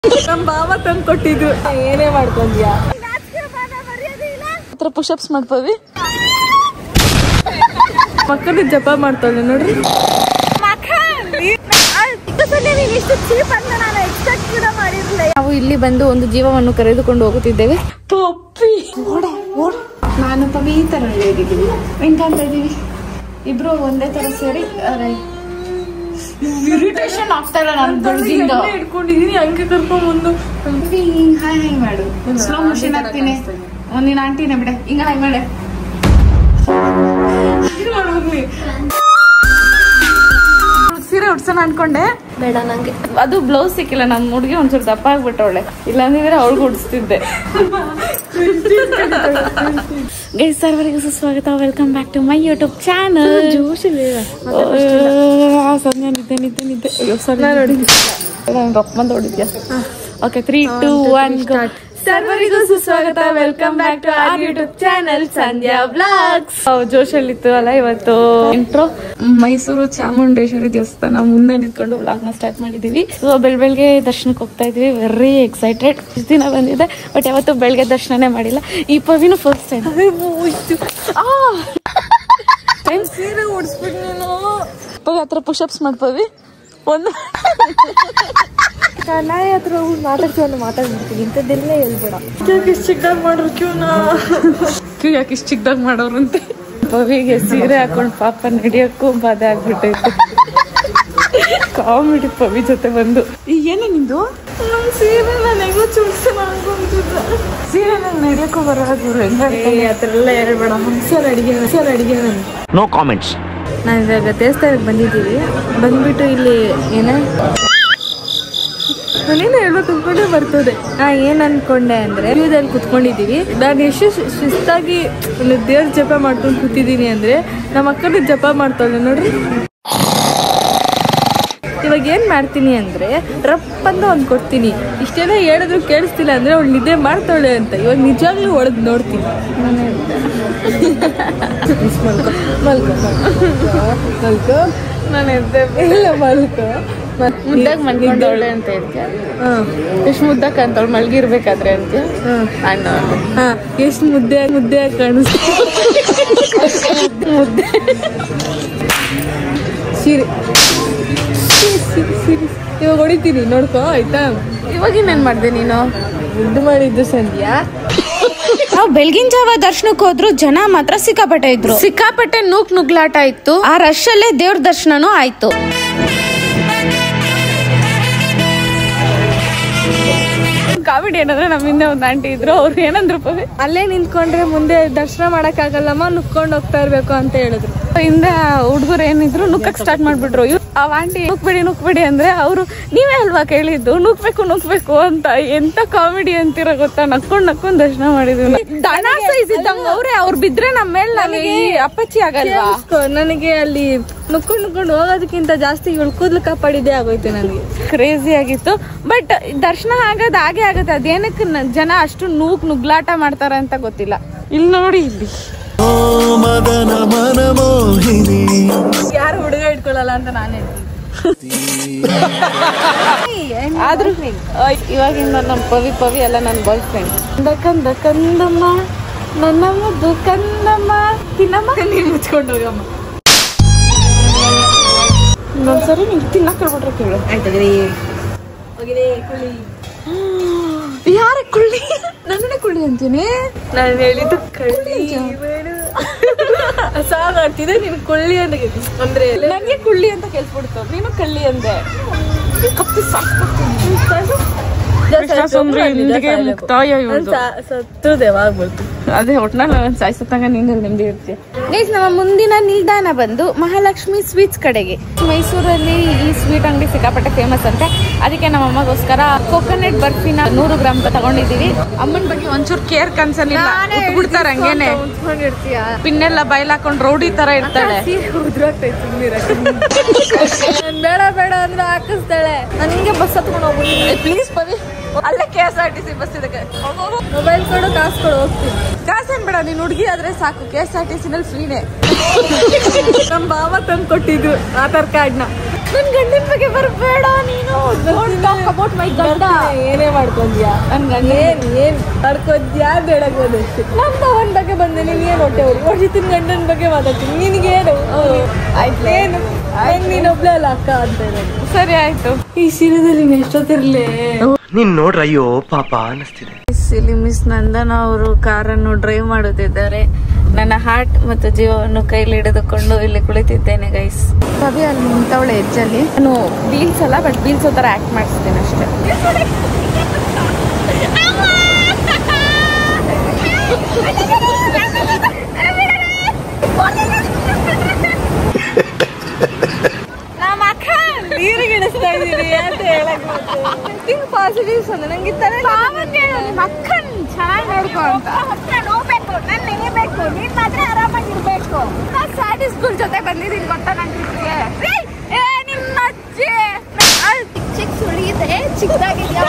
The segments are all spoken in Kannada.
ನಮ್ ಬಾವ ತಂದು ಕೊಟ್ಟಿದ್ರು. ಏನೇ ಮಾಡ್ಕೊಂಡ್ಯಾ? ಹತ್ರ ಪುಷಪ್ಸ್ ಮಾಡ್ತೀವಿ. ಮಕ್ಕಳು ಜಪ ಮಾಡ್ತಾಳೆ ನೋಡ್ರಿ. ನಾವು ಇಲ್ಲಿ ಬಂದು ಒಂದು ಜೀವವನ್ನು ಕರೆದುಕೊಂಡು ಹೋಗುತ್ತಿದ್ದೇವೆ. ಪಪ್ಪಿ ನಾನು ಪವಿ ಈ ತರ ಹೇಳಿದ್ದೀವಿ. ಹೆಂಗಂತ ಇದೀವಿ ಇಬ್ರು ಒಂದೇ ತರ ಸೇರಿ. ಇರಿಟೇಷನ್ ಆಗ್ತಾ ಇಲ್ಲ. ನಾನು ಬೆಳಗಿಂದ ಇಟ್ಕೊಂಡಿದೀನಿ. ಹಂಗೆ ಕರ್ಕೊಂಡ್ ಬಂದು ಹಾಯ್ ಮಾಡು. ಸ್ಲೋ ಮೋಷನ್ ಆಗ್ತೀನಿ. ನೀನ್ ಆಂಟಿನ ಬಿಡ. ಹಿಂಗ ಹಾಯ್ ಮಾಡೆ. ಸೀರೆ ಉಡ್ಸೋಣ ಅನ್ಕೊಂಡೆ, ಬೇಡ ನಂಗೆ ಅದು ಬ್ಲೌಸ್ ಸಿಕ್ಕಿಲ್ಲ. ನಮ್ ಹುಡುಗಿ ಒಂಚೂರು ದಪ್ಪ ಆಗ್ಬಿಟ್ಟವಳೆ. ಇಲ್ಲಾಂದಿದ್ರೆ ಅವ್ಳಿಗೆ ಉಡ್ಸ್ತಿದ್ದೆ. ಗೈಸ್ ಸರ್ವರಿಗೂ ಸುಸ್ವಾಗತ. Welcome back to my YouTube channel. ಸಂಜೆ ನಿದ್ದೆ ಅಯ್ಯೋ ಸಣ್ಣ ನೋಡಿ ರೊಕ್ಕ ಬಂದು ಹೊಡಿದ್ಯಾ? Okay 3, 2, 1 start. ಸರ್ವರಿಗೂ ಸುಸ್ವಾಗತ. Welcome back to our YouTube channel Sandhya vlogs. ಜೋಶಲ್ಲಿತ್ತು ಅಲ್ಲ ಇವತ್ತು ಇಂಟ್ರೋ. ಮೈಸೂರು ಚಾಮುಂಡೇಶ್ವರಿ ದೇವಸ್ಥಾನ ಮುಂದೆ ನಿಂತ್ಕೊಂಡು ವ್ಲಾಗ್ ನ ಸ್ಟಾರ್ಟ್ ಮಾಡಿದೀವಿ. ಸೊ ಬೆಳಗ್ಗೆ ದರ್ಶನಕ್ಕೆ ಹೋಗ್ತಾ ಇದೀವಿ. Very excited. ಇಷ್ಟು ದಿನ ಬಂದಿದೆ ಬಟ್ ಯಾವತ್ತು ಬೆಳಗ್ಗೆ ದರ್ಶನನೇ ಮಾಡಿಲ್ಲ. ಈ ಪವಿನು ಫಸ್ಟ್ ಟೈಮ್ ಸೀರೆ ಓಡಿಸ್ಬಿಟ್ಟು ನೀನು ಪವಿ ಹತ್ರ ಪುಷಪ್ಸ್ ಮಾಡ್ತೀವಿ. ಒಂದು ನಾಯಿ ಹತ್ರ ಮಾತಾಡ್ತೀವಿ ಮಾತಾಡ್ಬಿಡ್ತೀವಿ. ಇಂಥದ್ದೆಲ್ಲ ಹೇಳ್ಬೇಡ. ಇಷ್ಟು ಚಿಕ್ಕದಾಗ ಮಾಡ್ರು ಕ್ಯೂ ಯಾಕೆ ಇಷ್ಟು ಚಿಕ್ಕದಾಗ ಮಾಡೋರಂತೆ. ಪವಿಗೆ ಸೀರೆ ಹಾಕೊಂಡು ಪಾಪ ನಡಿಯಕ್ಕೂ ಬಾಧೆ ಆಗ್ಬಿಟ್ಟೈತೆ. ಕಾಮಿಡಿ ಪವಿ ಜೊತೆ ಬಂದು. ಏನೇ ನಿಂದು? ನಮ್ ಸೀರೆ ನಾನು ಹೆಂಗೋ ಚೂಡ್ಸೋಣ ಅನ್ಕೊಂತಿದ್ದೆ. ಸೀರೆ ನಂಗೆ ನಡಿಯಕ್ಕೂ ಬರೋದು ಹೆಂಗೆ ಆ ಥರ ಎಲ್ಲ ಹೇಳ್ಬೇಡ. ಹಂಸರ್ ಅಡಿಗೆ ನೋ ಕಾಮೆಂಟ್ಸ್. ನಾನು ಇವಾಗ ದೇವಸ್ಥಾನಕ್ಕೆ ಬಂದಿದ್ದೀವಿ. ಬಂದ್ಬಿಟ್ಟು ಇಲ್ಲಿ ಏನೇ ನಾನೇನು ಹೇಳ್ಬೇಕು ಅನ್ಕೊಂಡೆ ಬರ್ತದೆ. ಏನ್ ಅನ್ಕೊಂಡೆ ಅಂದ್ರೆ ಕ್ಯೂದಲ್ಲಿ ಕುತ್ಕೊಂಡಿದೀವಿ. ನಾನು ಎಷ್ಟು ಶಿಸ್ತಾಗಿ ದೇವ್ರ ಜಪ ಮಾಡ್ಕೊಂಡು ಕೂತಿದ್ದೀನಿ ಅಂದ್ರೆ ನಮ್ಮ ಅಕ್ಕನ ಜಪ ಮಾಡ್ತಾಳೆ ನೋಡ್ರಿ. ಇವಾಗ ಏನ್ ಮಾಡ್ತೀನಿ ಅಂದ್ರೆ ರಪ್ ಅಂತ ಒಂದ್ ಕೊಡ್ತೀನಿ. ಇಷ್ಟೆಲ್ಲ ಹೇಳಿದ್ರು ಕೇಳಿಸ್ತಿಲ್ಲ ಅಂದ್ರೆ ಅವಳು ನಿದ್ದೆ ಮಾಡ್ತಾಳೆ ಅಂತ. ಇವಾಗ ನಿಜವಾಗ್ಲೂ ಹೊಡೆದ್ ನೋಡ್ತೀನಿ. ಮಲ್ಕೋ ನಾನು ಎದ್ದೆ ಇಲ್ಲ ಮಲ್ಕೋ. ಮುದ್ದಾಗ ಮಲ್ಕೊಂಡವಳೆ ಅಂತ ಹೇಳ್ತೀಯ. ಎಷ್ಟು ಮುದ್ದಕ್ ಅಂತವಳು ಮಲ್ಗಿರ್ಬೇಕಾದ್ರೆ ಅಂತ ಅಣ್ಣ. ಎಷ್ಟು ಮುದ್ದೆ ಕಾಣಿಸ್ತ. ಮುದ್ದೆ ಸೀರೆ ಇವಾಗ ಹೊಡಿತೀನಿ ನೋಡ್ಕೊ ಆಯ್ತಾ. ಇವಾಗ ಇನ್ನೇನ್ ಮಾಡ್ದೆ ನೀನು? ಮುದ್ದು ಮಾಡಿದ್ದು ಸಂಧ್ಯಾ. ನಾವು ಬೆಳಗಿನ ಜಾವ ದರ್ಶನಕ್ಕೆ ಹೋದ್ರು ಜನ ಮಾತ್ರ ಸಿಕ್ಕಾಪಟ್ಟೆ ನುಗ್ಲಾಟ ಇತ್ತು. ಆ ರಶ್ ಅಲ್ಲೇ ದೇವ್ರ ದರ್ಶನನೂ ಆಯ್ತು. ಕಾಮಿಡಿ ಏನಂದ್ರೆ ನಮ್ಮ ಹಿಂದೆ ಒಂದು ಆಂಟಿ ಇದ್ರು. ಅವ್ರು ಏನಂದ್ರು ಪವಿ ಅಲ್ಲೇ ನಿಂತ್ಕೊಂಡ್ರೆ ಮುಂದೆ ದರ್ಶನ ಮಾಡಕ್ ಆಗಲ್ಲಮ್ಮ, ನುಕ್ಕೊಂಡ್ ಹೋಗ್ತಾ ಇರ್ಬೇಕು ಅಂತ ಹೇಳಿದ್ರು. ಹಿಂದೆ ಹುಡುಗರು ಏನಿದ್ರು ನುಕ್ಕಕ್ ಸ್ಟಾರ್ಟ್ ಮಾಡ್ಬಿಟ್ರು. ಆ ಆಂಟಿ ನುಕ್ಬೇಡಿ ಅಂದ್ರೆ ಅವರು ನೀವೇ ಅಲ್ವಾ ಕೇಳಿದ್ದು ನುಕ್ಬೇಕು ಅಂತ. ಎಂತ ಕಾಮಿಡಿ ಅಂತೀರ ಗೊತ್ತಾ? ನಕ್ಕೊಂಡ್ ದರ್ಶನ ಮಾಡಿದ್ವಿ. ದನ ಸೈಜ್ ಇದ್ದಂಗ ಅವ್ರೆ. ಅವ್ರು ಬಿದ್ರೆ ನಮ್ಮ ಮೇಲೆ ನನಗೆ ಅಪ್ಪಚ್ಚಿ ಆಗಲ್ವಾ? ನನಗೆ ಅಲ್ಲಿ ನುಕ್ಕೊಂಡು ಹೋಗೋದಕ್ಕಿಂತ ಜಾಸ್ತಿ ಇವಳು ಕೂದಲು ಕಾಪಾಡಿದ್ದೇ ಆಗೋಯ್ತು. ನನಗೆ ಕ್ರೇಜಿ ಆಗಿತ್ತು. ಬಟ್ ದರ್ಶನ ಆಗೋದು ಹಾಗೆ ಆಗತ್ತೆ. ಅದೇನಕ್ಕೆ ಜನ ಅಷ್ಟು ನುಗ್ಲಾಟ ಮಾಡ್ತಾರ ಅಂತ ಗೊತ್ತಿಲ್ಲ. ಇಲ್ಲಿ ನೋಡಿ, ಇಲ್ಲಿ ಯಾರು ಹುಡುಗ ಇಟ್ಕೊಳ್ಳಲ್ಲ ಅಂತ ನಾನು ಹೇಳ್ತೀನಿ. ಆದ್ರೂ ಇವಾಗಿಂದ ನಮ್ಮ ಪವಿ ಎಲ್ಲ ನನ್ನ ಬಾಯ್ ಫ್ರೆಂಡ್. ಕಂದಮ್ಮ ನನ್ನ ಮುದ್ದು ಕಂದಮ್ಮ ತಿನ್ನಮ್ಮ. ನೀನು ಮುಚ್ಕೊಂಡು ಹೋಗಮ್ಮ. ಇನ್ನೊಂದ್ಸರಿ ನೀವು ತಿನ್ನಕ್ ಹೇಳ್ಬಿಟ್ರೆ ಕೇಳು. ಯಾರ ಕುಳ್ಳಿ? ನನ್ನನ್ನೇ ಕುಳ್ಳಿ ಅಂತೀನಿ. ನಾನು ಹೇಳಿದ್ದು ಕಳ್ಳಿ ಸಾಗಾಡ್ತಿದ್ದೆ. ನೀನು ಕೊಳ್ಳಿ ಅಂದ್ರೆ ನನಗೆ ಕುಳ್ಳಿ ಅಂತ ಕೇಳ್ಸ್ಬಿಡ್ತು. ನೀನು ಕಳ್ಳಿ ಅಂದೆ. ಕಪ್ಪಿ ಸತ್ತುದೇವಾಗ್ಬಿಡ್ತು. ಅದೇ ಒಟ್ನಲ್ಲಿ ಸಾಯಿಸತ್ತಂಗ ನೀನು ನೆಮ್ಮದಿ ಇರ್ತೀಯ. ಗೈಸ್, ನಮ್ಮ ಮುಂದಿನ ನಿಲ್ದಾಣ ಬಂದು ಮಹಾಲಕ್ಷ್ಮಿ ಸ್ವೀಟ್ಸ್ ಕಡೆಗೆ. ಮೈಸೂರಲ್ಲಿ ಈ ಸ್ವೀಟ್ ಅಂಗಡಿ ಸಿಕ್ಕಾಪಟ್ಟೆ ಫೇಮಸ್ ಅಂತೆ. ಅದಕ್ಕೆ ನಮ್ಮ ಅಮ್ಮಗೋಸ್ಕರ ಕೋಕೋನಟ್ ಬರ್ಫಿನ 100 ಗ್ರಾಮ್ ತಗೊಂಡಿದೀವಿ. ಅಮ್ಮನ ಬಗ್ಗೆ ಒಂಚೂರು ಕೇರ್ ಕನ್ಸರ್ನ್ ಇಲ್ಲ. ಬಿಡ್ತಾರ ಹಂಗೇನೆ ಪಿನ್ನೆಲ್ಲ ಬಯಲ್ ಹಾಕೊಂಡ್ ರೌಡಿ ತರ ಇರ್ತಾಳೆ. ಬೇಡ ಅಂದ್ರೆ ಹಾಕಿಸ್ತಾಳೆ. ನನ್ಗೆ ಬಸ್ ಹತ್ಕೊಂಡು ಹೋಗ್ಬಿಟ್ಟು ಪ್ಲೀಸ್ ಪವಿ. ಅಲ್ಲೇ KSRTC ಬಸ್ ಇದಕ್ಕೆ. ಮೊಬೈಲ್ ಕೊಡು, ಕಾಸು ಕೊಡು, ಹೋಗ್ತೀನಿ. ಕಾಸೇನ್ ಬೇಡ, ನೀನ್ ಹುಡುಗಿ ಆದ್ರೆ ಸಾಕು. KSRTC ನಲ್ಲಿ ಫ್ರೀನೇ. ನಮ್ ಬಾವ ತಂದು ಕೊಟ್ಟಿದ್ರು ಆಧಾರ್ ಕಾರ್ಡ್ನ. ನನ್ ಗಂಡನ ಬಗ್ಗೆ ಬರ್ಬೇಡ ನೀನು. ಏನೇ ಮಾಡ್ಕೊಂಡ್ಯಾ? ನನ್ ಗಂಡ ಏನ್ ಮಾಡ್ಕೊಂಡ್ಯಾ ಬೆಳಗೋದಷ್ಟು. ನಮ್ಮ ಅವನ ಬಗ್ಗೆ ಬಂದೆ, ನೀನ್ ಏನ್ ಹೊಟ್ಟೆ ವರ್ಷಿತಿನ ಗಂಡನ ಬಗ್ಗೆ ಮಾತಾಡ್ತೀನಿ. ನಿನ್ಗೇನು ಆಯ್ತೇನು? ನೀನೊಬ್ಳೆ ಅಲ್ಲ ಅಕ್ಕ ಅಂತ ಹೇಳೋದು. ಸರಿ ಆಯ್ತು. ಈ ಸೀರೆದಲ್ಲಿ ನೀನ್ ಎಷ್ಟೊತ್ತಿರ್ಲಿ ನೀನ್ ನೋಡ್ರ ಅಯ್ಯೋ ಪಾಪ ಅನಿಸ್ತಿದೆ. ಇಲ್ಲಿ ಮಿಸ್ ನಂದನ ಅವರು ಕಾರನ್ನು ಡ್ರೈವ್ ಮಾಡುತ್ತಿದ್ದಾರೆ. ನನ್ನ ಹಾರ್ಟ್ ಮತ್ತು ಜೀವವನ್ನು ಕೈಲಿ ಹಿಡಿದುಕೊಂಡು ಇಲ್ಲಿ ಕುಳಿತಿದ್ದೇನೆ ಗೈಸ್. ಕವಿ ಅಲ್ಲಿ ನಿಂತವಳೆ ಎಜ್ಜಲ್ಲಿ. ನಾನು ಬೀಲ್ಸ್ ಅಲ್ಲ, ಬಟ್ ಬೀಲ್ಸ್ ತರ ಆಕ್ಟ್ ಮಾಡಿಸ್ತೀನಿ ಅಷ್ಟೇ. ನಮ್ಮ ಅಕ್ಕ ನೀರಿಗೆ ಇಡಿಸ್ತಾ ಇದೀನಿ ಅಂತ ಹೇಳಕ್ ಥಿಂಕ್ ಪಾಸಿಟಿವ್ಸ್ ಅಂದ್ರೆ ನಂಗೆ ಮಕ್ಕನ್ ಚೆನ್ನಾಗಿ ನೋಡ್ಕೊ ಅಂತ. ನೋಡ್ಬೇಕು, ನಾನು ನೆನೆಬೇಕು, ನೀನ್ ಮಾತ್ರ ಆರಾಮಾಗಿರ್ಬೇಕು. ಸ್ಯಾಟಿಸ್ಫುಲ್ ಜೊತೆ ಬಂದಿದ್ದೀನಿ ಗೊತ್ತಾ ನನ್ನ ಟ್ರಿಪ್ಗೆ. ನಿಮ್ಮ ಅಜ್ಜಿ ಚಿಕ್ಕ ಸುಳಿಯುತ್ತೆ, ಚಿಕ್ಕದಾಗಿದ್ಯಾ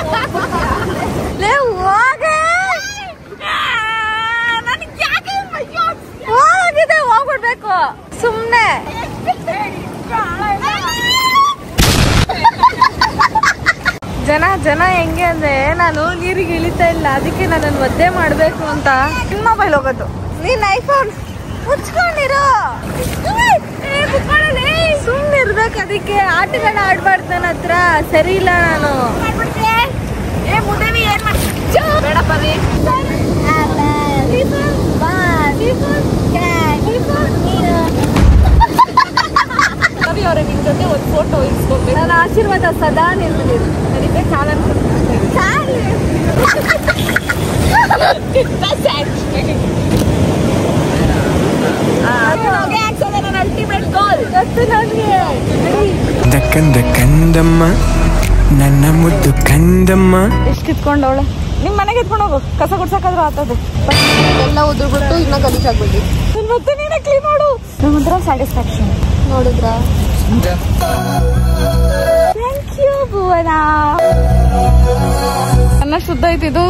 ಹೋಗಿದೆ, ಹೋಗ್ಬಿಡ್ಬೇಕು ಸುಮ್ನೆ. ಜನ ಹೆಂಗೆ ಅಂದ್ರೆ ನಾನು ನೀರಿಗೆ ಇಳಿತಾ ಇಲ್ಲ, ಅದಕ್ಕೆ ನಾನು ಒದ್ದೆ ಮಾಡ್ಬೇಕು ಅಂತ ನಿನ್ ಮೊಬೈಲ್ ಹೋಗೋದು. ನೀನ್ ಐಫೋನ್ ಮುಚ್ಕೊಂಡಿರೋ ಸುಮ್ನೆ ಇರ್ಬೇಕು. ಅದಕ್ಕೆ ಆಟಗಳನ್ನ ಆಡ್ಬಾರ್ದು ನನ್ನ ಹತ್ರ. ಸರಿ ಇಲ್ಲ ನಾನು. ಬೇಡ ಪವಿ. ಪವಿ ಅವರೇ, ನಿಮ್ ಜೊತೆ ಒಂದು ಫೋಟೋ ಇಸ್ಕೊಬೇಕು. ನನ್ನ ಆಶೀರ್ವಾದ ಸದಾ ನಿಲ್ಬೇಕು. ನನಗೆ ಕಾಲನ್ ಅಲ್ಟಿಮೇಟ್ ಗೋಲ್ ದಕ್ಕಂದ ಕಂದಮ್ಮ ನನ್ನ ಮುದ್ದು ಕಂದಮ್ಮ. ಎಷ್ಟು ಕಿತ್ಕೊಂಡವಳೆ. ನಿಮ್ ಮನೆಗೆ ಎತ್ಕೊಂಡು ಹೋಗು, ಕಸ ಗುಡ್ಸಕ್ಕಾದ್ರೂ ಆತದು. ಎಲ್ಲ ಉದ್ಬಿಟ್ಟು ಇನ್ನ ಗಲೀಜಾಗ್ಬಿಟ್ಟು ಮತ್ತೆ ನೀನೇ ಕ್ಲೀನ್ ಮಾಡು. ನಮ್ಮಂತರ ಸ್ಯಾಟಿಸ್ಫ್ಯಾಕ್ಷನ್ ನೋಡಿದ್ರ. ಥ್ಯಾಂಕ್ ಯು ಭುವನ. ನನ್ನ ಶುದ್ಧ ಐತಿದು,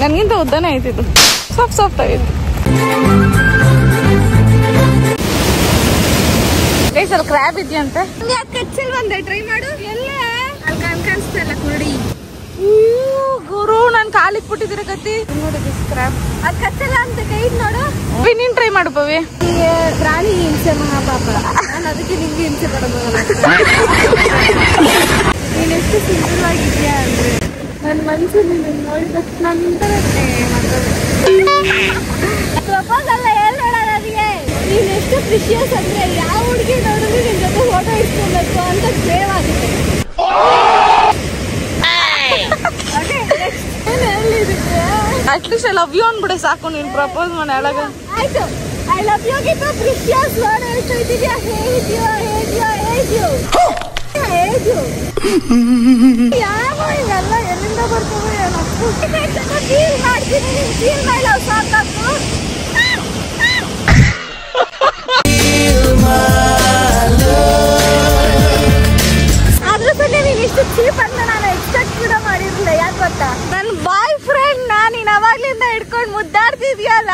ನನ್ಗಿಂತ ಉದ್ದನೇ ಐತಿದು. ಸಾಫ್ಟ್ ಆಗೈತಿ. ಸ್ವಲ್ಪ ಕ್ರ್ಯಾಬ್ ಇದೆಯಂತೆ. ಕಚ್ಚಿಲ್ವಂದೆ, ಟ್ರೈ ಮಾಡು. ಎಲ್ಲ ಅಲ್ಲಿ ಕಾಣಿಸ್ತಾ ಇಲ್ಲ ಕುರುಡಿ. ಗುರು, ನನ್ ಕಾಲಿಗೆ ಬಿಟ್ಟಿದ್ದೀರ ಕತ್ತಿ. ನೋಡಿ ಕ್ರ್ಯಾಬ್ ಅದು ಕಚ್ಚಲ್ಲ ಅಂತ ಕೈ ನೋಡು. ನೀನ್ ಟ್ರೈ ಮಾಡು ಪವಿ. ಪ್ರಾಣಿ ಹಿಂಸೆ ಮಹಾಪಾಪ. ನಾನು ಅದಕ್ಕೆ ನಿಮ್ಗೆ ಹಿಂಸೆ ಬರೋದು. ನೀನ್ ಎಷ್ಟು ಸುಂದರವಾಗಿದ್ಯಾ ಅಂದ್ರೆ ನನ್ನ ಮನಸ್ಸು ನಿನ್ನ ನೋಡಿದ ನಂತರ ಪ್ರಪೋಸ್ ಅಲ್ಲ ಹೇಳೋಣ ನನಗೆ. ನೀನ್ ಎಷ್ಟು ಪ್ರಿಷಿಯಸ್ ಅಂದ್ರೆ ಯಾವ ಹುಡುಗಿ ನೋಡಿದ್ರು ನಿನ್ ಜೊತೆ ಫೋಟೋ ಇಟ್ಕೊಬೇಕು ಅಂತ ಸೇವ್ ಆಗುತ್ತೆ. ಅಟ್ಲೀಸ್ಟ್ ಐ ಲವ್ ಯು ಅನ್ಬಿಡೆ ಸಾಕು. ನೀನ್ ಪ್ರಪೋಸ್ ಮಾಡಿ ಒಳಗ. ಆಯ್ತು, ಐ ಲವ್ ಯು ಗಿಂತ ಪ್ರಿಷಿಯಸ್ ವರ್ಡ್ ಹೇಳ್ತಾ ಇದ್ದೀಯಾ. ಯಾವ ಇವೆಲ್ಲ ಎಲ್ಲಿಂದ ಬರ್ತವೆ ಏನೋ. ಫೀಲ್ ಮಾಡ್ತೀನಿ, ಫೀಲ್ ಮಾಡೋ ಸಾಕು. ಆದ್ರೂ ಸಹ ನೀನ್ ಇಷ್ಟು ಚೀಪ್ ಅಂತ ನಾನು ಎಕ್ಸ್ಪೆಕ್ಟ್ ಕೂಡ ಮಾಡಿರ್ಲಿಲ್ಲ. ಯಾಕೆ ಗೊತ್ತಾ, ನನ್ನ ಬಾಯ್ ಫ್ರೆಂಡ್ ನೀನ್ ಅವಾಗ್ಲಿಂದ ಹಿಡ್ಕೊಂಡು ಮುದ್ದಾಡ್ತಿದ್ಯಲ್ಲ,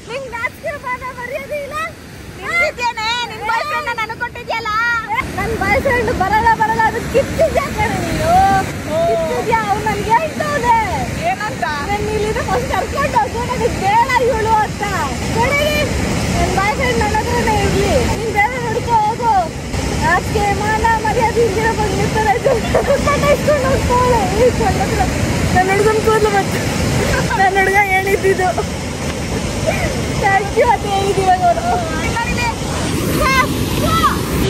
ನಿಂಗೆ ನಾಚಿಕೆ ಮರ್ಯಾದೆ ಇಲ್ಲ. ನಿಂತಿದ್ದೇನೆ, ನಿನ್ ಬಾಯ್ ಫ್ರೆಂಡ್ ನಾನು ಕೊಟ್ಟಿದ್ಯಲ್ಲ. ನನ್ನ ಬಾಯ್ ಫ್ರೆಂಡ್ ಬರಲ್ಲ ಅದು ಕಿತ್ತಿದ್ಯಾ ಕಣೆ ನೀನು. ಕಿತ್ತಿದ್ಯಾ, ಅವ್ನು ನನ್ಗೆ ಹೇಳ್ತವ್ನೆ ಏನಂತ. ನಾನು ಇಲ್ಲಿಂದ ಫಸ್ಟ್ ಕರ್ಕೊಂಡು ಹೋಗು, ನನಗೆ ಬೇಡ ಇವಳು ಅಂತ. ಕಡೆಗೆ ನನ್ನ ಬಾಯ್ ಫ್ರೆಂಡ್ ನನ್ನ ಹತ್ರನೇ ಇರ್ಲಿ, ನೀನ್ ಬೇರೆ ನೋಡ್ಕೊ ಹೋಗು. ನಾಚಿಕೆ ಮಾನ ಮರ್ಯಾದೆ ಹಿಂದಿನ ಬಂದಿರ್ತಾರೆ. ಇಸ್ಕೊಂಡು ಹೋಗ್ತಾಳೆ. ನನ್ನ ಹುಡುಗನ ಕೂದಲು ಮತ್ತೆ ನನ್ನ ಹುಡುಗ ಹೇಳಿದ್ದು. ಥ್ಯಾಂಕ್ ಯು ಅಂತ ಹೇಳಿದ್ದೀವಿ ಅವರು.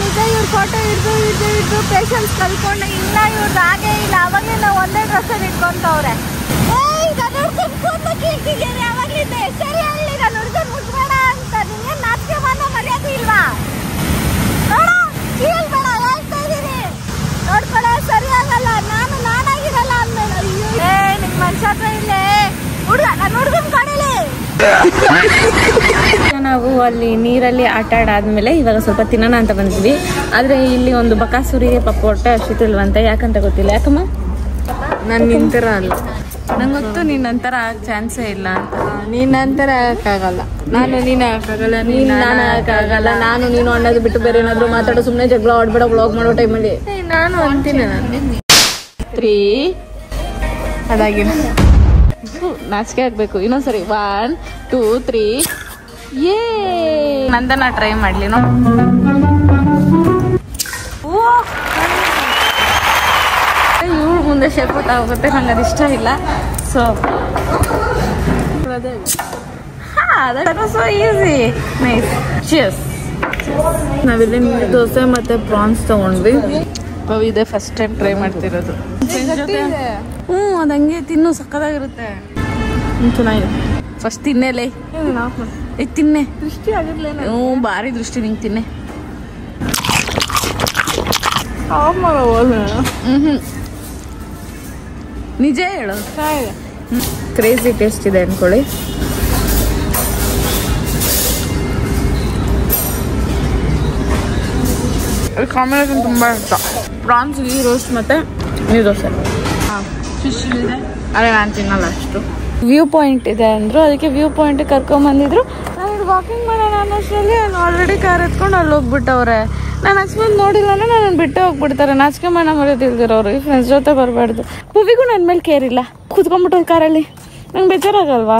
ಈಗ ಇವ್ರ ಫೋಟೋ ಹಿಡಿದು ಪೇಷನ್ಸ್ ಕಲ್ಕೊಂಡು ಇಲ್ಲ ಇವ್ರದ್ದು ಹಾಗೆ ಇಲ್ಲ. ಅವಾಗಲೇ ನಾವು ಒಂದೇ ಡ್ರೆಸ್ಸಲ್ಲಿ ಇಟ್ಕೊಂತವ್ರೆ. ಅವಾಗಲಿದ್ದೆ ಸರಿ ಹೇಳಿ, ನಾನು ಹುಡುಗನ್ ಮುಟ್ಬೇಡ ಅಂತ. ನಿಂಗೆ ನಾಚಿಕೆ ಮಾನ ಮರ್ಯಾದೆ ಇಲ್ವಾ? ನೋಡ ಫೀಲ್ ಬೇಡ, ಹೇಳ್ತಾ ಇದೀನಿ. ನೋಡ್ಕೊಳ ಸರಿ ಆಗಲ್ಲ. ನಾನಾಗಿರಲ್ಲ ಅಂದ್ಮೇಲೆ ನಿಮ್ ಮನುಷ್ಯ ಹತ್ರ ಇಲ್ಲೇ ಹುಡುಗ ನನ್ನ ಹುಡುಗನ್ ಕಡೀಲಿ. ನಾವು ಅಲ್ಲಿ ನೀರಲ್ಲಿ ಆಟ ಆಡಾದ್ಮೇಲೆ ಇವಾಗ ಸ್ವಲ್ಪ ತಿನ್ನೋಣ ಅಂತ ಬಂದ್ವಿ. ಆದ್ರೆ ಇಲ್ಲಿ ಒಂದು ಬಕಾಸುರಿಗೆ ಪಾಪ ಹೊಟ್ಟೆ ಹಸಿತಿಲ್ವಂತೆ. ಯಾಕಂತ ಗೊತ್ತಿಲ್ಲ. ಯಾಕಮ್ಮ? ನಾನು ನಿಂತರ ಅಲ್ಲ. ನಂಗೆ ಗೊತ್ತು ನೀನ್ ನಂತರ ಚಾನ್ಸೇ ಇಲ್ಲ ಅಂತ. ನೀನ್ ನಂತರ ಆಗಕ್ಕಾಗಲ್ಲ, ನಾನು ನೀನ್ ಆಗಕ್ಕಾಗಲ್ಲ, ನೀನ್ ನಾನು ಆಗಕ್ಕಾಗಲ್ಲ. ನಾನು ನೀನು ಅನ್ನೋದು ಬಿಟ್ಟು ಬೇರೆ ಏನಾದ್ರು ಮಾತಾಡೋ, ಸುಮ್ಮನೆ ಜಗಳ ಆಡ್ಬೇಡ ವ್ಲಾಗ್ ಮಾಡೋ ಟೈಮಲ್ಲಿ ನಾನು ಅಂತೀನಿ. ನಾನು 3 ಅದಾಗಿನ ನಾಚಿಕೆ ಆಗ್ಬೇಕು. ಇನ್ನೊಂದ್ಸರಿ 1 2 3 ಏ ನಂದನ ಟ್ರೈ ಮಾಡ್ಲಿ ನೋ. ಇವ್ಳು ಮುಂದೆ ಶೇಪ್ ಗೊತ್ತಾಗುತ್ತೆ, ನಂಗೆ ಅದು ಇಷ್ಟ ಇಲ್ಲ. So so easy nice. Cheers. ನಾವಿಲ್ಲಿ ನೀರು ದೋಸೆ ಮತ್ತೆ ಪ್ರಾನ್ಸ್ ತಗೊಂಡ್ವಿ. ಇದೆ ಫಸ್ಟ್ ಟೈಮ್ ಟ್ರೈ ಮಾಡ್ತಿರೋದು. ಅದು ಹಂಗೆ ತಿನ್ನು, ಸಕ್ಕದಾಗಿರುತ್ತೆ, ಚೆನ್ನಾಗಿದೆ. ಫಸ್ಟ್ ತಿನ್ನೇಲೆ, ತಿನ್ನೆ. ದೃಷ್ಟಿ ಆಗಿರ್ಲೇನ? ಭಾರಿ ದೃಷ್ಟಿ. ನಿಂಗೆ ತಿನ್ನೆ. ನಿಜ ಹೇಳು. ಕ್ರೇಜಿ ಟೇಸ್ಟ್ ಇದೆ ಅನ್ಕೊಳ್ಳಿ. ಕಾಂಬಿನೇಷನ್ ತುಂಬಾ ಇಷ್ಟ. ಪ್ರಾನ್ಸ್ ಗೀ ರೋಸ್ಟ್ ಮತ್ತೆ ನೀರು ದೋಸೆ. ಫಿಶ್ ಇದೆ, ಅದೇ ನಾನು ತಿನ್ನಲ್ಲ ಅಷ್ಟು. ವ್ಯೂ ಪಾಯಿಂಟ್ ಇದೆ ಅಂದ್ರು, ಅದಕ್ಕೆ ವ್ಯೂ ಪಾಯಿಂಟ್ ಕರ್ಕೊಂಡ್ ಬಂದಿದ್ರು. ನಾನು ವಾಕಿಂಗ್ ಮಾಡೋಣ ಅನ್ನೋಷ್ಟರಲ್ಲಿ ಆಲ್ರೆಡಿ ಕಾರ್ ಎತ್ಕೊಂಡು ಅಲ್ಲಿ ಹೋಗ್ಬಿಟ್ಟವ್ರೆ. ನಾನು ಅಕಸ್ಮಾತ್ ನೋಡಿಲ್ಲ ಅಂದ್ರೆ ನಾನು ಬಿಟ್ಟು ಹೋಗ್ಬಿಡ್ತಾರೆ. ನಾಚಿಕೆ ಮಾಡ ಮರೆಯೋದಿಲ್ದಿರೋರು. ಈ ಫ್ರೆಂಡ್ಸ್ ಜೊತೆ ಬರಬಾರ್ದು. ಹೂವಿಗೂ ನನ್ನ ಮೇಲೆ ಕೇರ್ ಇಲ್ಲ. ಕೂತ್ಕೊಂಡ್ಬಿಟ್ಟು ಕಾರಲ್ಲಿ ನಂಗೆ ಬೇಜಾರಾಗಲ್ವಾ?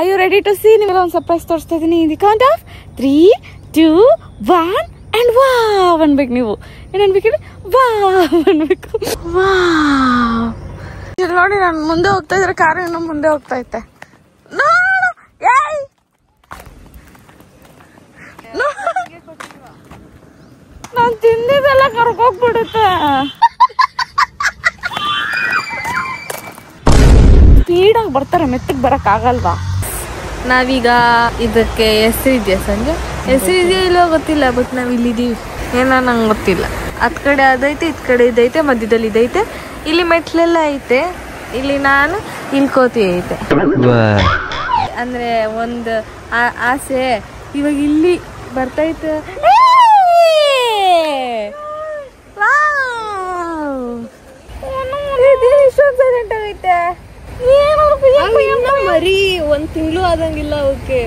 Are you ready to see? ನೀವೆಲ್ಲ ಒಂದು ಸರ್ಪ್ರೈಸ್ ತೋರಿಸ್ತಾ ಇದ್ದೀನಿ. In the count of 3 2 1 and wow ಅನ್ಬೇಕು. ನೀವು ಏನು ಅನ್ಬೇಕಿಲ್ಲ? ವಾವ್ ಅನ್ಬೇಕು. ವಾವ್. ನೋಡಿ, ನಾನು ಮುಂದೆ ಹೋಗ್ತಾ ಇದ್ರೆ ಕಾರ್ ಇನ್ನು ಮುಂದೆ ಹೋಗ್ತಾ ಇತ್ತೆ. ನಾನು ತಿಂದಿದ್ದೆಲ್ಲ ಕರ್ಕೋಗ್ಬಿಡುತ್ತೆ. ಸ್ಪೀಡಾಗಿ ಬರ್ತಾರೆ, ಮೆತ್ತಗೆ ಬರಕ್ ಆಗಲ್ವಾ? ನಾವೀಗ ಇದಕ್ಕೆ ಹೆಸರಿದ್ಯಾ ಸಂಜೆ? ಹೆಸರಿದೆಯಾ ಇಲ್ಲೋ ಗೊತ್ತಿಲ್ಲ, ಬಟ್ ನಾವ್ ಇಲ್ಲಿದ್ದೀವಿ. ಏನೋ ನಂಗೆ ಗೊತ್ತಿಲ್ಲ. ಹತ್ ಕಡೆ ಅದೈತೆ, ಇದ್ ಕಡೆ ಇದೈತೆ, ಮಧ್ಯದಲ್ಲಿ ಇದೈತೆ, ಇಲ್ಲಿ ಮೆಟ್ಲೆಲ್ಲ ಐತೆ, ಇಲ್ಲಿ ನಾನು ಇಲ್ಕೋತಿ ಐತೆ. ಅಂದ್ರೆ ಒಂದು ಆಸೆ ಇವಾಗ ಇಲ್ಲಿ ಬರ್ತೈತೆ. ಸೈಲೆಂಟ್ ಆಗೈತೆ. ಮರಿ 1 ತಿಂಗಳು ಆದಂಗಿಲ್ಲ. ಓಕೆ,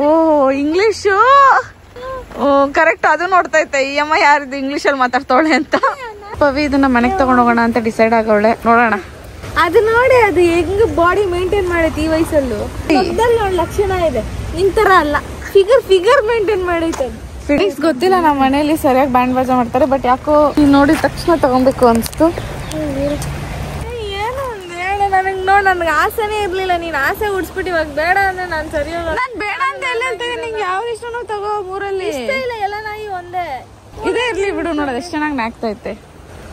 ಓ ಇಂಗ್ಲಿಷು ಕರೆಕ್ಟ್. ಅದು ನೋಡ್ತೈತೆ ಈ ಅಮ್ಮ ಯಾರಿದ್ದು ಇಂಗ್ಲಿಷಲ್ಲಿ ಮಾತಾಡ್ತಾವಳೆ ಅಂತ. ಪವಿ ಇದನ್ನ ಮನೆಗೆ ತಗೊಂಡ್ ಹೋಗೋಣ ಅಂತ ಡಿಸೈಡ್ ಆಗವಳೆ. ನೋಡೋಣ. ಅದು ನೋಡಿ, ಅದು ಹೆಂಗ್ ಬಾಡಿ ಮೇಂಟೈನ್ ಮಾಡೈತಿ ಈ ವಯಸ್ಸಲ್ಲೂ. ನೋಡಿ ಲಕ್ಷಣ ಇದೆ. ನಿನ್ ತರ ಅಲ್ಲ, ಫಿಗರ್ ಮೇಂಟೈನ್ ಮಾಡೈತೆ. ಫಿಟಿಂಗ್ಸ್ ಗೊತ್ತಿಲ್ಲ. ನಮ್ಮ ಮನೇಲಿ ಸರಿಯಾಗಿ ಬ್ಯಾಂಡ್ ಬಾಜಾ ಮಾಡ್ತಾರೆ, ಬಟ್ ಯಾಕೋ ನೋಡಿದ ತಕ್ಷಣ ತಗೊಬೇಕು ಅನ್ಸ್ತು. ಏನೋ ಒಂದ್ ಹೇಳ ನನಗೆ. ನೋಡ್, ನನ್ಗೆ ಆಸೆನೇ ಇರ್ಲಿಲ್ಲ. ನೀನ್ ಆಸೆ ಉಡ್ಸ್ಬಿಟ್ಟು ಇವಾಗ ಬೇಡ ಅಂದ್ರೆ ನಾನು ಸರಿ ಹೋಗಲ್ಲ. ನಾನ್ ಬೇಡ ಅಂತ ಎಲ್ಲ ಹೇಳ್ತೀನಿ. ನಿಂಗೆ ಯಾವ ಇಷ್ಟನೋ ತಗೋ. ಮೂರಲ್ಲಿ ಇಷ್ಟ ಇಲ್ಲ, ಎಲ್ಲ ನಾಯಿ ಒಂದೇ. ಇದೇ ಇರ್ಲಿ ಬಿಡು. ನೋಡೋದು ಎಷ್ಟು ಚೆನ್ನಾಗಿ ನಾಕ್ತೈತೆ.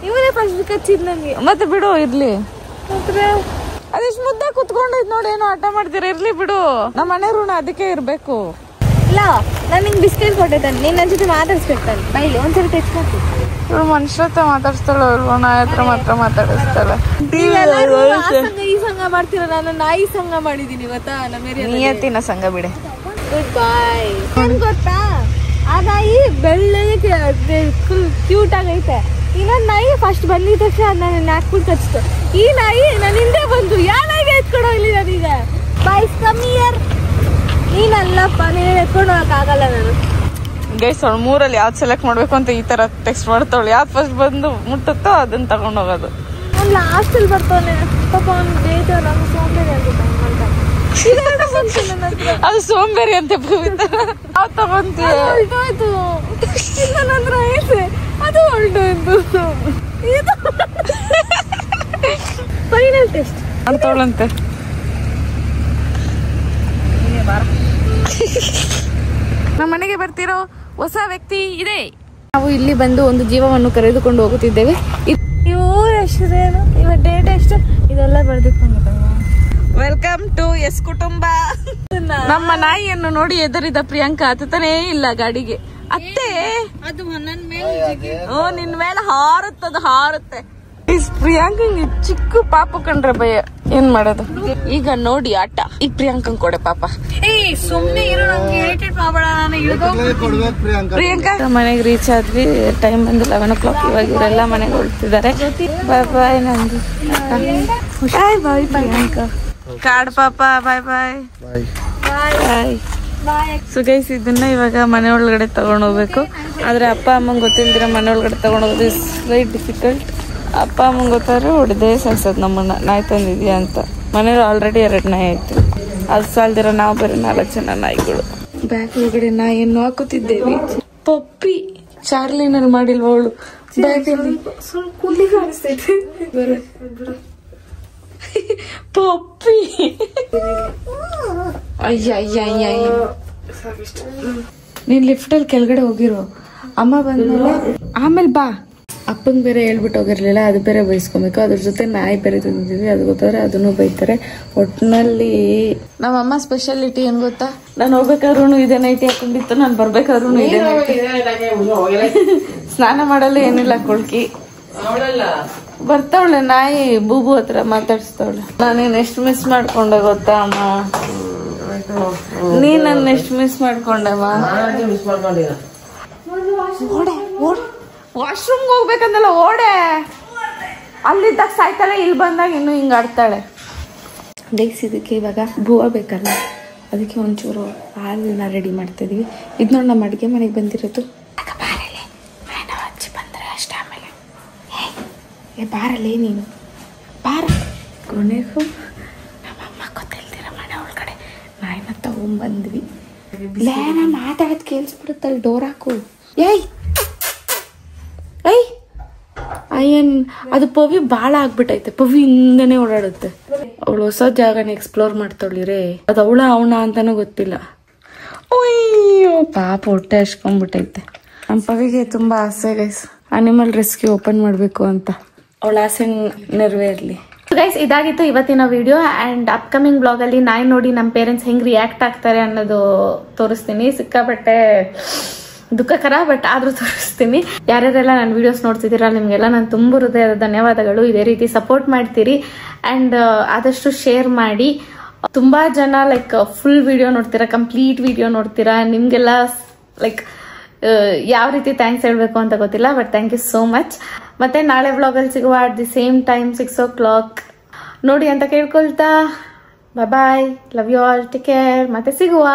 ಇವನೇ ಫಸ್ಟ್ ಕಚ್ಚಿದ್ ನನಗೆ. ಮತ್ತೆ ಬಿಡು, ಇರ್ಲಿ. ಅದಿಷ್ಟು ಮುದ್ದೆ ಕುತ್ಕೊಂಡೈತ್ ನೋಡಿ. ಏನೋ ಆಟ ಮಾಡ್ತೀರ. ಇರ್ಲಿ ಬಿಡು. ನಮ್ಮ ಮನೆ ಋಣ ಅದಕ್ಕೆ ಇರ್ಬೇಕು. ಇಲ್ಲ, ನಾನು ನಿಂಗೆ ಬಿಸ್ಕೆಟ್ ಕೊಟ್ಟೆ ತಾನೆ. ನೀನ್ ನನ್ನ ಜೊತೆ ಮಾತಾಡ್ಸ್ಬೇಕು ತಾನೆ. ಬೈಲಿ ಒಂದ್ಸರಿ ತೆಚ್ಕೊಟ್ಟು. ಮನುಷ್ಯ ಹತ್ರ ಮಾತಾಡ್ಸ್ತಾಳ, ನಾಯಿ ಹತ್ರ ಮಾತ್ರ ಮಾತಾಡಿಸ್ತಾಳೆ. ಈ ಸಂಘ ಮಾಡ್ತೀರ, ನಾನು ನಾಯಿ ಸಂಘ ಮಾಡಿದೀನಿ ಗೊತ್ತಾ? ನಿಯತ್ತಿನ ಸಂಘ ಬಿಡೆ. ಗುಡ್ ಬಾಯ್. ಏನ್ ಗೊತ್ತಾ, ಆ ನಾಯಿ ಬೆಳ್ಳಗೆ ಫುಲ್ ಕ್ಯೂಟ್ ಆಗೈತೆ. ಇನ್ನೊಂದ್ ನಾಯಿ ಫಸ್ಟ್ ಬಂದಿದ ತಕ್ಷಣ ಅದನ್ನ ನಾಕ್ಬಿಟ್ಟು ಕಚ್ತು. ಈ ನಾಯಿ ನನ್ನ ಹಿಂದೆ ಬಂದು ಯಾವ ನಾಯಿಗೆ ಎತ್ಕೊಂಡು ಹೋಗ್ಲಿ ನನೀಗ. Boys come here. ನೀನಲ್ಲಪ್ಪ, ನೀನು ಎತ್ಕೊಂಡು ಹೋಗಕ್ ಆಗಲ್ಲ ನಾನು. ಗೈಸ್, ಅವಳು 3ರಲ್ಲಿ ಯಾವ್ದು ಸೆಲೆಕ್ಟ್ ಮಾಡ್ಬೇಕು ಅಂತ ಈ ತರ ಟೆಕ್ಸ್ಟ್ ಮಾಡ್ತಾವಳು. ಯಾವ್ದು ಫಸ್ಟ್ ಬಂದು ಮುಟ್ಟುತ್ತೋ ಅದನ್ನ ತಗೊಂಡ್ ಹೋಗೋದು. ಅವ್ನು ಲಾಸ್ಟಲ್ಲಿ ಬರ್ತಾವನೆ. ಪಾಪ ಅವ್ನು ಬೇಜಾರು, ನಾನು ಸೋಂಬೇರಿ ಅಂತ. ಅದು ಸೋಂಬೇರಿ ಅಂತ ಯಾವ್ ತಗೊಂತೀಯ? ಹೊರಟೋಯ್ತು. ಇಲ್ಲ, ನನ್ನ ಐತೆ, ಅದು ಹೊರಟೋಯ್ತು. ಫೈನಲ್ ಟೆಸ್ಟ್ ಅಂತವಳಂತೆ. ನಮ್ಮ ಮನೆಗೆ ಬರ್ತಿರೋ ಹೊಸ ವ್ಯಕ್ತಿ ಇದೆ. ನಾವು ಇಲ್ಲಿ ಬಂದು ಒಂದು ಜೀವವನ್ನು ಕರೆದುಕೊಂಡು ಹೋಗುತ್ತಿದ್ದೇವೆ. ಇವ್ರ ಹೆಸರೇನು, ಇವ ಡೇಟ್ ಎಷ್ಟು, ಇದೆಲ್ಲ ಬರ್ದಿಟ್ಕೊಂಡು. ವೆಲ್ಕಮ್ ಟು ಎಸ್ ಕುಟುಂಬ. ನಮ್ಮ ನಾಯಿಯನ್ನು ನೋಡಿ ಎದುರಿದ ಪ್ರಿಯಾಂಕಾ ಹತ್ತನೇ ಇಲ್ಲ ಗಾಡಿಗೆ. ಅತ್ತೆ, ಅದು ನನ್ನ ಮೇಲೆ ನಿನ್ ಮೇಲೆ ಹಾರುತ್ತದು, ಹಾರುತ್ತೆ. ಪ್ರಿಯಾಂಕಂಗೆ ಚಿಕ್ಕ ಪಾಪ ಕಂಡ್ರೆ ಭಯ, ಏನ್ ಮಾಡೋದು ಈಗ ನೋಡಿ ಆಟ. ಈ ಪ್ರಿಯಾಂಕಂಗ್ ಕೊಡೆ ಪಾಪ. ಸುಮ್ನೆ ಇರೋ, ನಂಗೆ ಇರಿಟೇಟ್ ಮಾಡಬೇಡ. ನಾನು ಪ್ರಿಯಾಂಕಾ ಮನೆಗೆ ರೀಚ್ ಆದ್ವಿ. ಟೈಮ್ ಬಂದು 11 o'clock. ಇವಾಗ ಇವರೆಲ್ಲ ಮನೆಗೆ ಹೊರಡ್ತಿದ್ದಾರೆ. ಬಾಯ್ ಬಾಯ್ ನಂದು. ಬಾಯ್ ಬಾಯ್ ಪ್ರಿಯಾಂಕಾ. ಕಾಡ್ ಪಾಪ. ಬಾಯ್ ಬಾಯ್ ಬಾಯ್. ಸೊ ಗೈಸ್, ಇದನ್ನ ಇವಾಗ ಮನೆ ಒಳಗಡೆ ತಗೊಂಡ್ ಹೋಗ್ಬೇಕು. ಆದ್ರೆ ಅಪ್ಪ ಅಮ್ಮಂಗೆ ಗೊತ್ತಿಲ್ದಿರ ಮನೆ ಒಳಗಡೆ ತಗೊಂಡ್ ಹೋಗೋದು ಇಸ್ ವೆರಿ ಡಿಫಿಕಲ್ಟ್. ಅಪ್ಪ ಅಮ್ಮಂಗೆ ಗೊತ್ತಾದ್ರೆ ಹೊಡೆದೇ ಸಾಯ್ಸೋದು ನಮ್ಮನ್ನ, ನಾಯಿ ತಂದಿದ್ಯಾ ಅಂತ. ಮನೇಲಿ ಆಲ್ರೆಡಿ 2 ನಾಯಿ ಆಯ್ತು. ಅದು ಸಾಲ್ದಿರ ನಾವು ಬೇರೆ 4 ಜನ ನಾಯಿಗಳು. ಬ್ಯಾಗ್ ಒಳಗಡೆ ನಾಯಿಯನ್ನು ಹಾಕುತ್ತಿದ್ದೇವೆ. ಪಪ್ಪಿ ಚಾರ್ಲಿನಲ್ಲಿ ಮಾಡಿಲ್ವ ಅವಳು ಬ್ಯಾಗಲ್ಲಿ? ಪಪ್ಪಿ ಅಯ್ಯ ನೀನ್ ಲಿಫ್ಟಲ್ಲಿ ಕೆಳಗಡೆ ಹೋಗಿರೋ. ಅಮ್ಮ ಬಂದ್ಮೇಲೆ ಆಮೇಲೆ ಬಾ. ಅಪ್ಪಂಗೆ ಬೇರೆ ಹೇಳ್ಬಿಟ್ಟು ಹೋಗಿರ್ಲಿಲ್ಲ, ಅದು ಬೇರೆ ಬೈಸ್ಕೊಬೇಕು. ಅದ್ರ ಜೊತೆ ನಾಯಿ ಬೇರೆ ತಂದಿದ್ವಿ, ಅದು ಗೊತ್ತಾದ್ರೆ ಅದನ್ನು ಬೈತಾರೆ. ಒಟ್ಟಿನಲ್ಲಿ ನಮ್ಮಮ್ಮ ಸ್ಪೆಷಾಲಿಟಿ ಏನ್ ಗೊತ್ತಾ, ನಾನು ಹೋಗ್ಬೇಕಾದ್ರೂ ಇದೇ ನೈಟಿ ಹಾಕೊಂಡಿತ್ತು, ನಾನು ಬರ್ಬೇಕಾದ್ರೂ ಇದೇ ನೈಟಿ. ಸ್ನಾನ ಮಾಡಲ್ಲ ಏನಿಲ್ಲ, ಕೊಳ್ಕಿ ಬರ್ತಾವಳೆ. ನಾಯಿ ಬೂಬು ಹತ್ರ ಮಾತಾಡ್ಸ್ತಾವಳೆ. ನಾನೇನ್ ಎಷ್ಟು ಮಿಸ್ ಮಾಡ್ಕೊಂಡೆ ಗೊತ್ತಾ ಅಮ್ಮ? ನೀ ನನ್ನ ಎಷ್ಟು ಮಿಸ್ ಮಾಡ್ಕೊಂಡಮ್ಮ? ವಾಶ್ರೂಮ್ಗೆ ಹೋಗ್ಬೇಕಂದಲ್ಲ, ಓಡೆ. ಅಲ್ಲಿದ್ದಾಗ ಸಾಯ್ತಾಳೆ, ಇಲ್ಲಿ ಬಂದಾಗ ಇನ್ನು ಹಿಂಗ ಆಡ್ತಾಳೆ. ಗೈಸ್, ಇದಕ್ಕೆ ಇವಾಗ ಬೂವ ಬೇಕಲ್ಲ, ಅದಕ್ಕೆ ಒಂಚೂರು ಹಾಲನ್ನ ರೆಡಿ ಮಾಡ್ತಾ ಇದೀವಿ. ಇದು ನೋಡಿ ನಮ್ಮ ಅಡುಗೆ ಮನೆಗೆ ಬಂದಿರೋದು. ಅಜ್ಜಿ ಬಂದ್ರೆ ಅಷ್ಟೇ. ಆಮೇಲೆ ಬಾರಲ್ಲೇ ನೀನು ಬಾರ. ಕೊನೆಗೂ ನಮ್ಮಮ್ಮ ಗೊತ್ತಿಲ್ದಿರ ಮನೆ ಒಳಗಡೆ ನಾಯಿನ ತಗೊಂಡ್ಬಂದ್ವಿ. ನಾನು ಮಾತಾಡೋದು ಕೇಳಿಸ್ಬಿಡುತ್ತಲ್ಲಿ, ಡೋರ್ ಹಾಕು. ಏಯ್ ಅಯ್ಯನ್, ಅದು ಪವಿ ಬಾಳ ಆಗ್ಬಿಟ್ಟೈತೆ. ಪವಿ ಹಿಂದನೆ ಓಡಾಡುತ್ತೆ. ಅವಳು ಹೊಸ ಜಾಗನ ಎಕ್ಸ್ಪ್ಲೋರ್ ಮಾಡ್ತಾಳಿರೇ. ಅದು ಅವಳ ಅಂತಾನೂ ಗೊತ್ತಿಲ್ಲ. ಅಯ್ಯೋ ಪಾಪ, ಹೊಟ್ಟೆ ಹಚ್ಕೊಂಡ್ಬಿಟ್ಟೈತೆ. ನಮ್ಮ ಪವಿಗೆ ತುಂಬಾ ಆಸೆ ಗೈಸ್, ಅನಿಮಲ್ ರೆಸ್ಕ್ಯೂ ಓಪನ್ ಮಾಡ್ಬೇಕು ಅಂತ. ಅವಳ ಆಸೆ ನೆರವೇರ್ಲಿ. ಗೈಸ್, ಇದಾಗಿತ್ತು ಇವತ್ತಿನ ವಿಡಿಯೋ. ಅಂಡ್ ಅಪ್ಕಮಿಂಗ್ ಬ್ಲಾಗ್ ಅಲ್ಲಿ ನಾಯಿ ನೋಡಿ ನಮ್ಮ ಪೇರೆಂಟ್ಸ್ ಹೆಂಗ್ ರಿಯಾಕ್ಟ್ ಆಗ್ತಾರೆ ಅನ್ನೋದು ತೋರಿಸ್ತೀನಿ. ಸಿಕ್ಕಾಪಟ್ಟೆ ದುಃಖಕರ, ಬಟ್ ಆದ್ರೂ ತೋರಿಸ್ತೀನಿ. ಯಾರ್ಯಾರೆಲ್ಲ ನನ್ನ ವಿಡಿಯೋಸ್ ನೋಡ್ತಿದ್ದೀರಾ, ನಿಮ್ಗೆಲ್ಲ ನಾನು ತುಂಬ ಹೃದಯದ ಧನ್ಯವಾದಗಳು. ಇದೇ ರೀತಿ ಸಪೋರ್ಟ್ ಮಾಡ್ತೀರಿ ಅಂಡ್ ಆದಷ್ಟು ಶೇರ್ ಮಾಡಿ. ತುಂಬಾ ಜನ ಲೈಕ್ ಫುಲ್ ವಿಡಿಯೋ ನೋಡ್ತೀರಾ, ಕಂಪ್ಲೀಟ್ ವಿಡಿಯೋ ನೋಡ್ತೀರಾ. ನಿಮ್ಗೆಲ್ಲ ಲೈಕ್ ಯಾವ ರೀತಿ ಥ್ಯಾಂಕ್ಸ್ ಹೇಳ್ಬೇಕು ಅಂತ ಗೊತ್ತಿಲ್ಲ, but thank you so much. ಮತ್ತೆ ನಾಳೆ ವ್ಲಾಗಲ್ಲಿ ಸಿಗುವ at the same time 6 o'clock ನೋಡಿ ಅಂತ ಕೇಳ್ಕೊಳ್ತಾ bye. Love you all, take care. ಮತ್ತೆ ಸಿಗುವ.